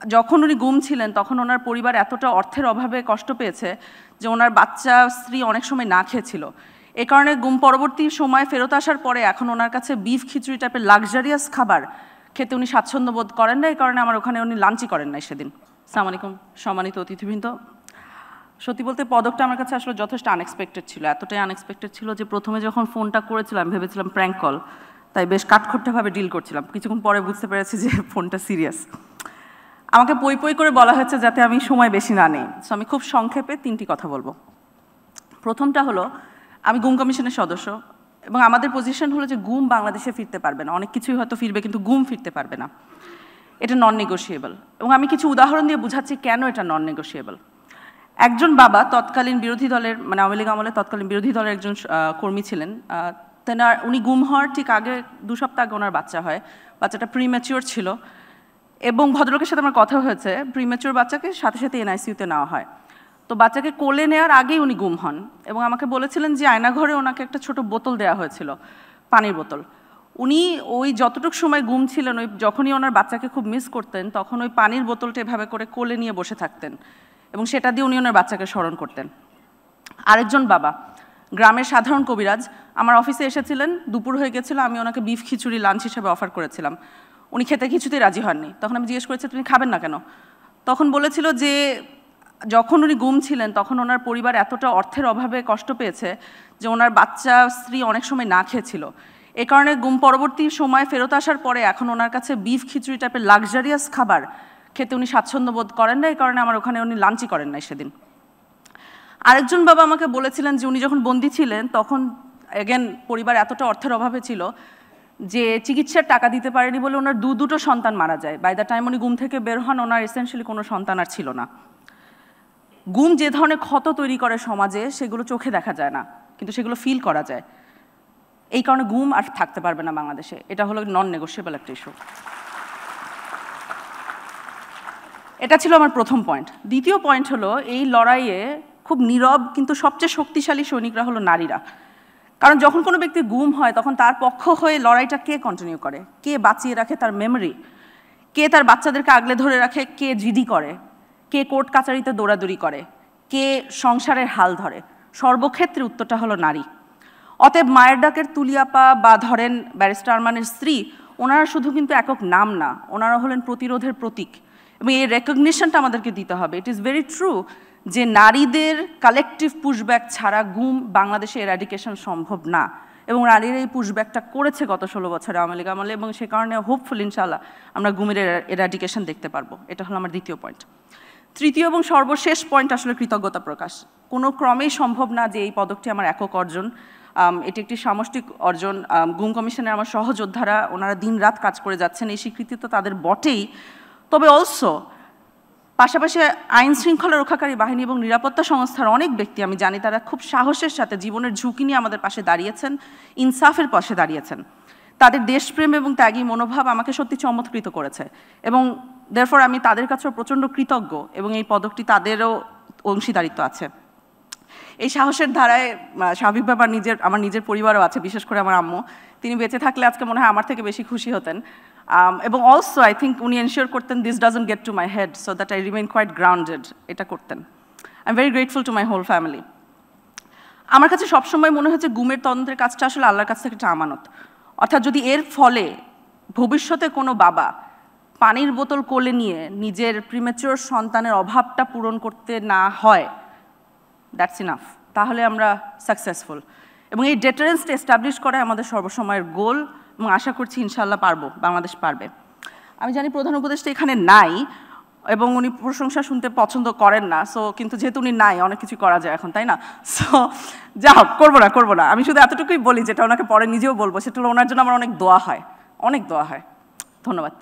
যখন উনি গুম ছিলেন তখন ওনার পরিবার এতটা অর্থের অভাবে কষ্ট পেয়েছে যে ওনার বাচ্চা স্ত্রী অনেক সময় না খেয়েছিল। এই কারণে গুম পরবর্তী সময় ফেরত আসার পরে এখন ওনার কাছে বিফ খিচুড়ি টাইপের লাক্সারিয়াস খাবার খেতে উনি স্বাচ্ছন্দ্য বোধ করেন না। এই কারণে আমার ওখানে উনি লাঞ্চই করেন নাই সেদিন। আসসালামু আলাইকুম সম্মানিত অতিথিবৃন্দ। সত্যি বলতে পদকটা আমার কাছে আসলে যথেষ্ট আনএক্সপেক্টেড ছিল। এতটাই আনএক্সপেক্টেড ছিল যে প্রথমে যখন ফোনটা করেছিলাম ভেবেছিলাম প্র্যাঙ্ক কল, তাই বেশ কাঠখোট্টাভাবে ডিল করছিলাম। কিছুক্ষণ পরে বুঝতে পেরেছি যে ফোনটা সিরিয়াস। আমাকে পই পই করে বলা হয়েছে যাতে আমি সময় বেশি না নেই। সো আমি খুব সংক্ষেপে 3টি কথা বলবো। প্রথমটা হলো, আমি গুম কমিশনের সদস্য এবং আমাদের পজিশন হলো যে গুম বাংলাদেশে ফিরতে পারবে না। অনেক কিছুই হয়তো ফিরবে কিন্তু গুম ফিরতে পারবে না, এটা নন নেগোশিয়েবল। এবং আমি কিছু উদাহরণ দিয়ে বুঝাচ্ছি কেন এটা নন নেগোশিয়েবল। একজন বাবা তৎকালীন বিরোধী দলের মানে আওয়ামী লীগ আমলে তৎকালীন বিরোধী দলের একজন কর্মী ছিলেন। উনি গুম হওয়ার ঠিক আগে 2 সপ্তাহ আগে ওনার বাচ্চা হয়। বাচ্চাটা প্রিম্যাচিওর ছিল এবং ভদ্রলোকের সাথে আমার কথা হয়েছে, প্রিম্যাচিওর বাচ্চাকে সাথে সাথে এনআইসিইউতে নেওয়া হয়। তো বাচ্চাকে কোলে নেওয়ার আগেই উনি গুম হন এবং আমাকে বলেছিলেন যে আয়নাঘরে ওনাকে একটা ছোট বোতল দেওয়া হয়েছিল, পানির বোতল। উনি ওই যতটুকু সময় গুম ছিলেন, ওই যখনই ওনার বাচ্চাকে খুব মিস করতেন তখন ওই পানির বোতলটা এভাবে করে কোলে নিয়ে বসে থাকতেন এবং সেটা দিয়ে উনি ওনার বাচ্চাকে স্মরণ করতেন। আরেকজন বাবা গ্রামের সাধারণ কবিরাজ আমার অফিসে এসেছিলেন, দুপুর হয়ে গেছিল, আমি ওনাকে বিফ খিচুড়ি লাঞ্চ হিসেবে অফার করেছিলাম। উনি খেতে কিছুতেই রাজি হননি। তখন আমি জিজ্ঞেস করেছি তুমি খাবেন না কেন? তখন বলেছিল যে যখন উনি গুম ছিলেন তখন ওনার পরিবার এতটা অর্থের অভাবে কষ্ট পেয়েছে যে ওনার বাচ্চা স্ত্রী অনেক সময় না খেয়েছিল। এই কারণে গুম পরবর্তী সময় ফেরত আসার পরে এখন ওনার কাছে বিফ খিচুড়ি টাইপের লাক্সারিয়াস খাবার খেতে উনি স্বাচ্ছন্দ্য বোধ করেন না। এই কারণে আমার ওখানে উনি লাঞ্চই করেন নাই সেদিন। আরেকজন বাবা আমাকে বলেছিলেন যে উনি যখন বন্দী ছিলেন তখন এগেন পরিবার এতটা অর্থের অভাবে ছিল যে চিকিৎসার টাকা দিতে পারেনি বলে ওনার দুটো সন্তান মারা যায়। বাই দ্য টাইম উনি গুম থেকে বের হন ওনার এসেনশিয়ালি কোনো সন্তান আর ছিল না। গুম যে ধরনের ক্ষত তৈরি করে সমাজে সেগুলো চোখে দেখা যায় না, কিন্তু সেগুলো ফিল করা যায়। এই কারণে গুম আর থাকতে পারবে না বাংলাদেশে। এটা হলো নন নেগোশিয়েবল একটা ইস্যু। এটা ছিল আমার প্রথম পয়েন্ট। দ্বিতীয় পয়েন্ট হলো, এই লড়াইয়ে খুব নীরব কিন্তু সবচেয়ে শক্তিশালী সৈনিকরা হলো নারীরা। কারণ যখন কোনো ব্যক্তি গুম হয় তখন তার পক্ষ হয়ে লড়াইটা কে কন্টিনিউ করে, কে বাঁচিয়ে রাখে তার মেমোরি, কে তার বাচ্চাদেরকে আগলে ধরে রাখে, কে জিডি করে, কে কোর্ট কাচারিতে দৌড়াদৌড়ি করে, কে সংসারের হাল ধরে, সর্বক্ষেত্রে উত্তরটা হলো নারী। অতএব মায়ের ডাকের তুলিয়াপা বা ধরেন ব্যারিস্টার আরমানের স্ত্রী, ওনারা শুধু কিন্তু একক নাম না, ওনারা হলেন প্রতিরোধের প্রতীক এবং এই রেকগনিশনটা আমাদেরকে দিতে হবে। ইট ইজ ভেরি ট্রু যে নারীদের কালেকটিভ পুশব্যাক ছাড়া গুম বাংলাদেশে এরাডিকেশন সম্ভব না এবং নারীরা এই পুশব্যাকটা করেছে গত 16 বছরে আওয়ামী লীগ আমলে এবং সে কারণে হোপফুল ইনশাআল্লাহ আমরা গুমের এরাডিকেশন দেখতে পারবো। এটা হলো আমার দ্বিতীয় পয়েন্ট। তৃতীয় এবং সর্বশেষ পয়েন্ট আসলে কৃতজ্ঞতা প্রকাশ। কোনো ক্রমেই সম্ভব না যে এই পদকটি আমার একক অর্জন, এটি একটি সামষ্টিক অর্জন। গুম কমিশনের আমার সহযোদ্ধারা ওনারা দিন রাত কাজ করে যাচ্ছেন, এই স্বীকৃতি তো তাদের বটেই, তবে অলসো পাশাপাশি আইন শৃঙ্খলা রক্ষাকারী বাহিনী এবং নিরাপত্তা সংস্থার অনেক ব্যক্তি আমি জানি তারা খুব সাহসের সাথে জীবনের ঝুঁকি নিয়ে আমাদের পাশে দাঁড়িয়েছেন, ইনসাফের পাশে দাঁড়িয়েছেন। তাদের দেশপ্রেম এবং ত্যাগী মনোভাব আমাকে সত্যি চমৎকৃত করেছে এবং দেয়ারফর আমি তাদের কাছেও প্রচণ্ড কৃতজ্ঞ এবং এই পদকটি তাদেরও অংশীদারিত্ব আছে। এই সাহসের ধারায় স্বাভাবিকভাবে আমার নিজের পরিবারও আছে, বিশেষ করে আমার আম্মু। তিনি বেঁচে থাকলে আজকে মনে হয় আমার থেকে বেশি খুশি হতেন এবং অলসো আই থিঙ্ক উনি এনশিওর করতেন this doesn't get to my head so that I remain quite grounded, এটা করতেন। I am very grateful to my whole family. আমার কাছে সবসময় মনে হয়েছে গুমের তদন্তের কাজটা আসলে আল্লাহর কাছ থেকে একটা আমানত। অর্থাৎ যদি এর ফলে ভবিষ্যতে কোনো বাবা পানির বোতল কোলে নিয়ে নিজের প্রিম্যাচিওর সন্তানের অভাবটা পূরণ করতে না হয়, দ্যাটস ইনাফ, তাহলে আমরা সাকসেসফুল। এবং এই ডেটারেন্সটা এস্টাবলিশ করা আমাদের সর্বসময়ের গোল এবং আশা করছি ইনশাআল্লাহ পারবো, বাংলাদেশ পারবে। আমি জানি প্রধান উপদেষ্টা এখানে নাই এবং উনি প্রশংসা শুনতে পছন্দ করেন না, সো কিন্তু যেহেতু উনি নাই অনেক কিছু করা যায় এখন, তাই না? সো যা হোক, করবো না। আমি শুধু এতটুকুই বলি যেটা ওনাকে পরে নিজেও বলবো, সেটা হলো ওনার জন্য আমার অনেক দোয়া হয়। ধন্যবাদ।